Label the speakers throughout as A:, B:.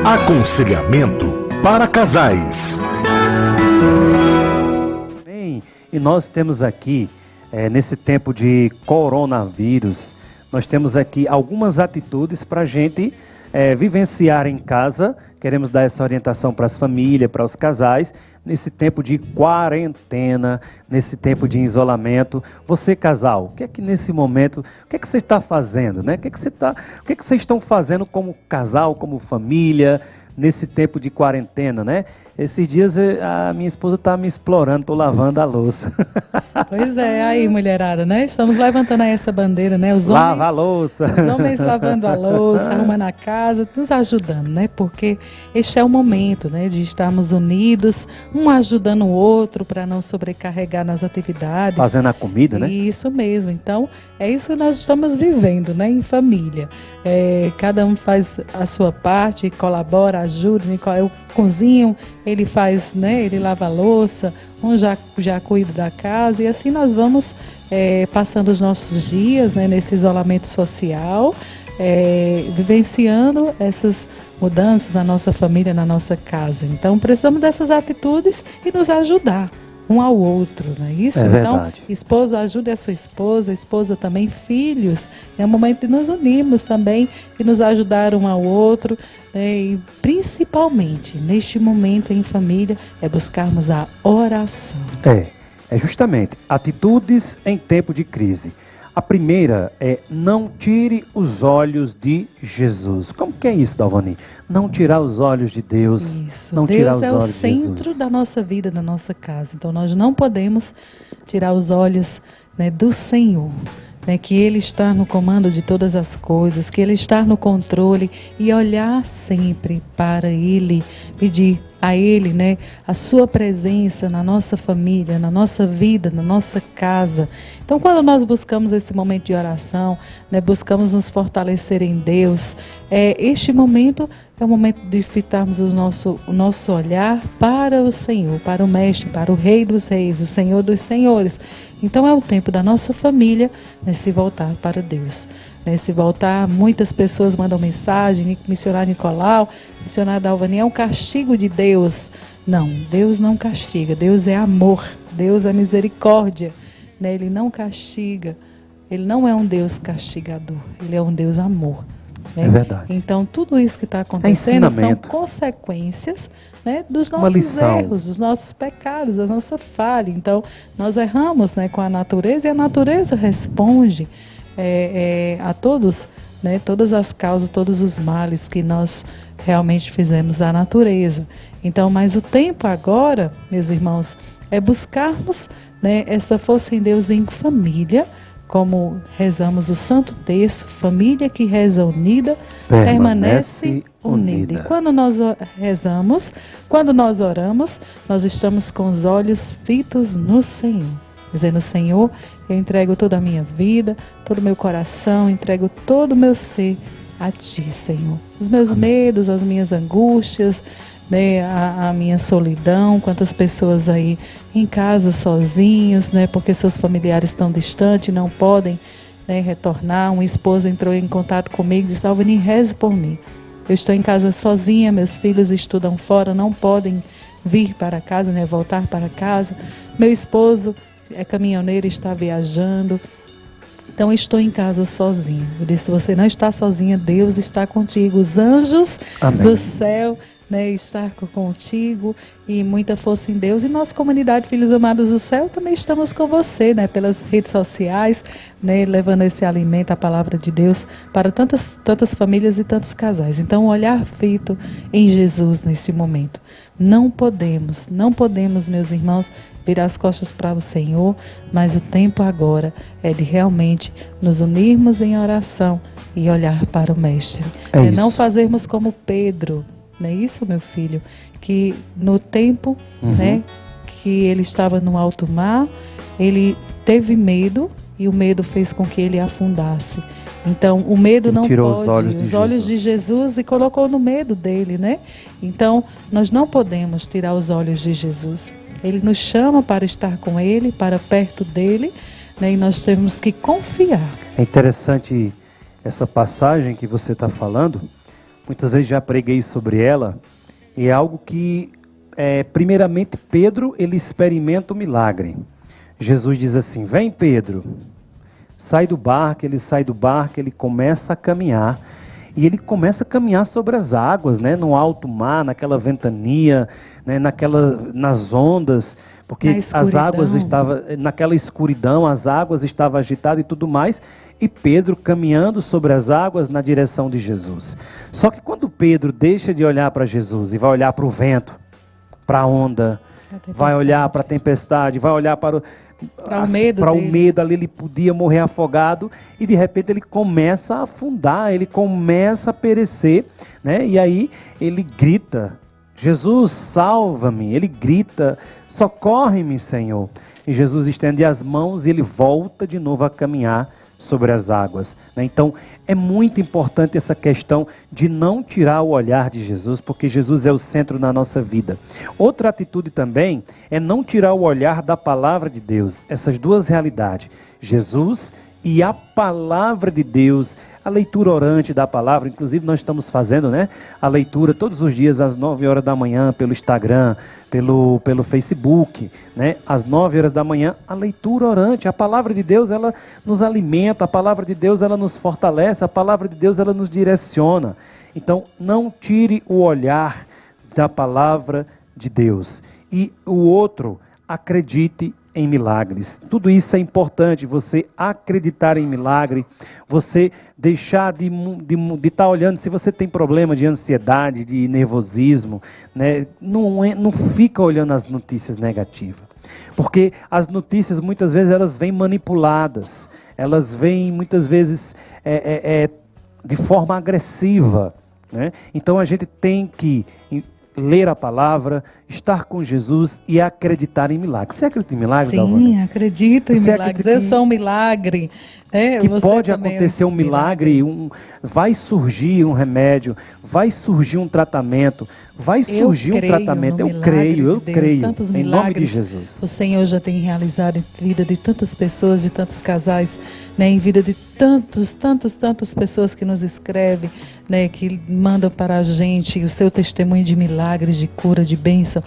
A: Aconselhamento para casais.
B: Bem, e nós temos aqui, nesse tempo de coronavírus, nós temos aqui algumas atitudes para a gente vivenciar em casa. Queremos dar essa orientação para as famílias, para os casais, nesse tempo de quarentena, nesse tempo de isolamento. Você, casal, o que é que nesse momento, o que é que você está fazendo, né? O que é que vocês estão fazendo como casal, como família, nesse tempo de quarentena, né? Esses dias a minha esposa está me explorando, estou lavando a louça.
C: Pois é, aí mulherada, né? Estamos levantando aí essa bandeira, né? Os homens,
B: lava a louça.
C: Os homens lavando a louça, arrumando a casa, nos ajudando, né? Porque este é o momento, né? De estarmos unidos, um ajudando o outro para não sobrecarregar nas atividades.
B: Fazendo a comida, né?
C: Isso mesmo. Então, é isso que nós estamos vivendo, né? Em família. Cada um faz a sua parte, colabora, ajuda. Eu cozinho, ele faz, né? Ele lava a louça, um já cuida da casa, e assim nós vamos passando os nossos dias, né? Nesse isolamento social, vivenciando essas mudanças na nossa família, na nossa casa. Então precisamos dessas atitudes e nos ajudar um ao outro, não é isso?
B: É verdade.
C: Então, esposa ajude a sua esposa também, filhos. É um momento de nos unirmos também e nos ajudar um ao outro. E principalmente, neste momento em família, buscarmos a oração.
B: É justamente atitudes em tempo de crise. A primeira é: não tire os olhos de Jesus. Como que é isso, Dalvani? Não tirar os olhos de Deus.
C: Isso.
B: Não tirar os olhos
C: Deus é o
B: de
C: centro
B: Jesus.
C: da nossa vida, da nossa casa. Então nós não podemos tirar os olhos, né, do Senhor. Né, que Ele está no comando de todas as coisas, que Ele está no controle, e olhar sempre para Ele, pedir a Ele, né, a sua presença na nossa família, na nossa vida, na nossa casa. Então, quando nós buscamos esse momento de oração, né, buscamos nos fortalecer em Deus, este momento é o momento de fitarmos o nosso olhar para o Senhor, para o Mestre, para o Rei dos Reis, o Senhor dos Senhores. Então é o tempo da nossa família, né, se voltar para Deus. Se voltar, muitas pessoas mandam mensagem: missionário Nicolau, missionário Dalvani, é um castigo de Deus. Não, Deus não castiga, Deus é amor, Deus é misericórdia, né? Ele não castiga, Ele não é um Deus castigador, Ele é um Deus amor. Né?
B: É verdade.
C: Então tudo isso que está acontecendo são consequências, né, dos nossos erros, dos nossos pecados, da nossa falha. Então nós erramos, né, com a natureza, e a natureza responde a todos, né, todas as causas, todos os males que nós realmente fizemos à natureza. Então, mas o tempo agora, meus irmãos, é buscarmos, né, essa força em Deus em família, como rezamos o Santo Terço: família que reza unida, permanece unida. E quando nós rezamos, quando nós oramos, nós estamos com os olhos fitos no Senhor, dizendo: Senhor, eu entrego toda a minha vida, todo o meu coração, entrego todo o meu ser a Ti, Senhor. Os meus medos, as minhas angústias, né, a minha solidão. Quantas pessoas aí em casa sozinhos, né, porque seus familiares estão distantes, não podem, né, retornar. Uma esposa entrou em contato comigo e disse: Dalvani, reze por mim. Eu estou em casa sozinha, meus filhos estudam fora, não podem vir para casa, né, voltar para casa. Meu esposo é caminhoneiro, está viajando. Então, estou em casa sozinha. Eu disse: você não está sozinha, Deus está contigo. Os anjos do céu, né, estar contigo, e muita força em Deus. E nossa comunidade Filhos Amados do Céu também estamos com você, né, pelas redes sociais, né, levando esse alimento, a palavra de Deus, para tantas famílias e tantos casais. Então, olhar feito em Jesus nesse momento. Não podemos, meus irmãos, virar as costas para o Senhor, mas o tempo agora é de realmente nos unirmos em oração e olhar para o Mestre. Não fazermos como Pedro. Não é isso, meu filho? Que no tempo, né, que ele estava no alto mar, ele teve medo, e o medo fez com que ele afundasse. Então, o medo não
B: tirou
C: pode,
B: os olhos
C: de Jesus, e colocou no medo dele, né? Então, nós não podemos tirar os olhos de Jesus. Ele nos chama para estar com Ele, para perto dEle, né? E nós temos que confiar.
B: É interessante essa passagem que você está falando, muitas vezes já preguei sobre ela, e é algo que, primeiramente, Pedro, ele experimenta o milagre. Jesus diz assim: vem, Pedro, sai do barco. Ele sai do barco, ele começa a caminhar, e ele começa a caminhar sobre as águas, né, no alto mar, naquela ventania, né, nas ondas, porque as águas estavam, naquela escuridão, as águas estavam agitadas e tudo mais, e Pedro caminhando sobre as águas na direção de Jesus. Só que quando Pedro deixa de olhar para Jesus e vai olhar para o vento, para a onda, vai olhar para a tempestade, vai olhar para o medo, ali ele podia morrer afogado, e de repente ele começa a afundar, ele começa a perecer, né? E aí ele grita: Jesus, salva-me. Ele grita: socorre-me, Senhor. E Jesus estende as mãos e ele volta de novo a caminhar sobre as águas, né? Então é muito importante essa questão de não tirar o olhar de Jesus, porque Jesus é o centro da nossa vida. Outra atitude também é não tirar o olhar da palavra de Deus. Essas duas realidades, Jesus e a palavra de Deus, a leitura orante da palavra. Inclusive nós estamos fazendo, né, a leitura todos os dias às 9 horas da manhã pelo Instagram, pelo Facebook, né, às 9 horas da manhã, a leitura orante. A palavra de Deus, ela nos alimenta, a palavra de Deus, ela nos fortalece, a palavra de Deus, ela nos direciona. Então não tire o olhar da palavra de Deus. E o outro, acredite em milagres. Tudo isso é importante, você acreditar em milagre, você deixar de estar olhando. Se você tem problema de ansiedade, de nervosismo, né, não fica olhando as notícias negativas. Porque as notícias muitas vezes elas vêm manipuladas, elas vêm muitas vezes de forma agressiva, né? Então a gente tem que ler a palavra, estar com Jesus e acreditar em milagres. Você acredita em milagres, Dalvânia?
C: Sim, acredito em milagres. Eu sou um milagre.
B: Que pode acontecer um milagre, vai surgir um remédio, vai surgir um tratamento, vai surgir um tratamento. Eu creio, em nome de Jesus.
C: O Senhor já tem realizado em vida de tantas pessoas, de tantos casais, né, em vida de tantas pessoas que nos escrevem, né, que mandam para a gente o seu testemunho de milagres, de cura, de bênção,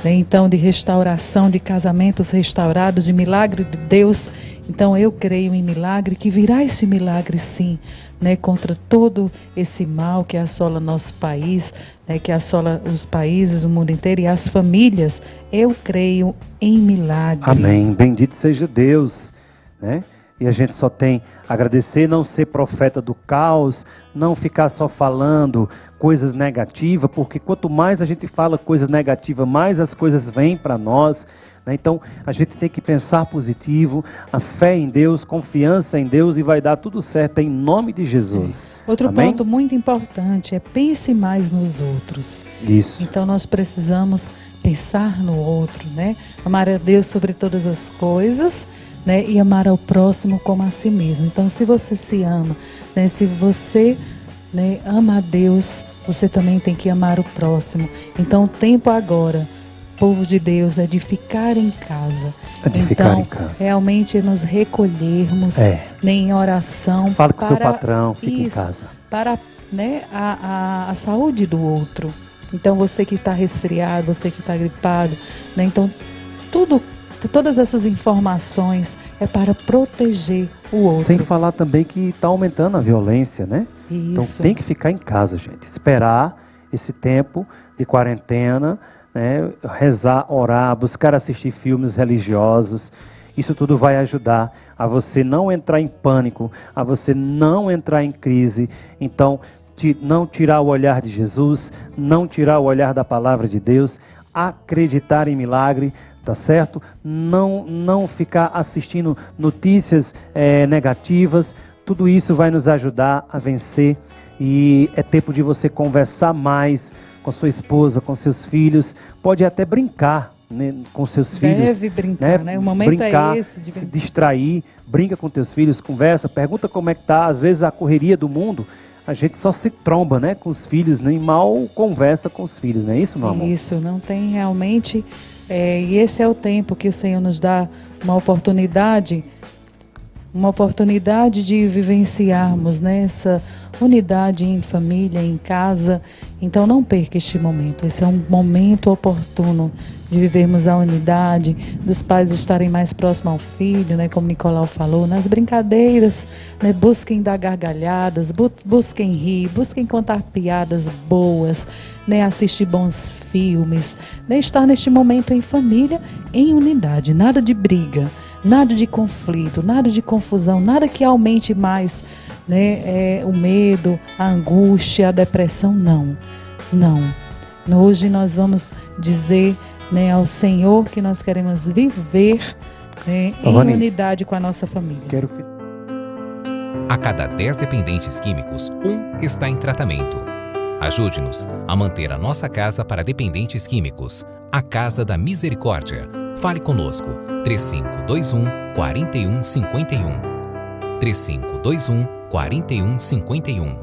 C: né, então de restauração, de casamentos restaurados, de milagre de Deus. Então eu creio em milagre, que virá esse milagre sim, né, contra todo esse mal que assola nosso país, né, que assola os países, o mundo inteiro e as famílias. Eu creio em milagre.
B: Amém, bendito seja Deus, né? E a gente só tem a agradecer, não ser profeta do caos, não ficar só falando coisas negativas, porque quanto mais a gente fala coisas negativas, mais as coisas vêm para nós, né? Então a gente tem que pensar positivo, a fé em Deus, confiança em Deus, e vai dar tudo certo em nome de Jesus.
C: Outro
B: Amém?
C: Ponto muito importante é pense mais nos outros.
B: Isso.
C: Então nós precisamos pensar no outro, né? Amar a Deus sobre todas as coisas, né, e amar ao próximo como a si mesmo. Então, se você se ama, né, se você, né, ama a Deus, você também tem que amar o próximo. Então, o tempo agora, povo de Deus, é de ficar em casa.
B: Ficar em casa.
C: Realmente nos recolhermos, né, em oração.
B: Fala com o seu patrão, fique em casa.
C: Para, né, a saúde do outro. Então, você que está resfriado, você que está gripado, né, então, todas essas informações é para proteger o outro.
B: Sem falar também que está aumentando a violência, né?
C: Isso.
B: Então tem que ficar em casa, gente. Esperar esse tempo de quarentena, né? Rezar, orar, buscar assistir filmes religiosos. Isso tudo vai ajudar a você não entrar em pânico, a você não entrar em crise. Então, não tirar o olhar de Jesus, não tirar o olhar da palavra de Deus, acreditar em milagre, tá certo? Não ficar assistindo notícias negativas. Tudo isso vai nos ajudar a vencer, e é tempo de você conversar mais com sua esposa, com seus filhos. Pode até brincar, né, com seus filhos.
C: Deve brincar, né? O momento
B: brincar,
C: é esse de
B: se distrair, brinca com teus filhos, conversa, pergunta como é que tá. Às vezes a correria do mundo, a gente só se tromba, né, com os filhos, nem mal conversa com os filhos, não é isso, meu amor?
C: Isso, não tem realmente, e esse é o tempo que o Senhor nos dá uma oportunidade uma oportunidade de vivenciarmos, né, essa unidade em família, em casa. Então não perca este momento. Esse é um momento oportuno de vivermos a unidade, dos pais estarem mais próximos ao filho, né, como Nicolau falou, nas brincadeiras, né, busquem dar gargalhadas, busquem rir, busquem contar piadas boas, né, assistir bons filmes, né, estar neste momento em família, em unidade, nada de briga, nada de conflito, nada de confusão, nada que aumente mais, né, o medo, a angústia, a depressão, não. Hoje nós vamos dizer, né, ao Senhor que nós queremos viver, né, em unidade com a nossa família.
D: A cada 10 dependentes químicos, 1 está em tratamento. Ajude-nos a manter a nossa casa para dependentes químicos. A Casa da Misericórdia. Fale conosco. 3521-4151. 3521-4151.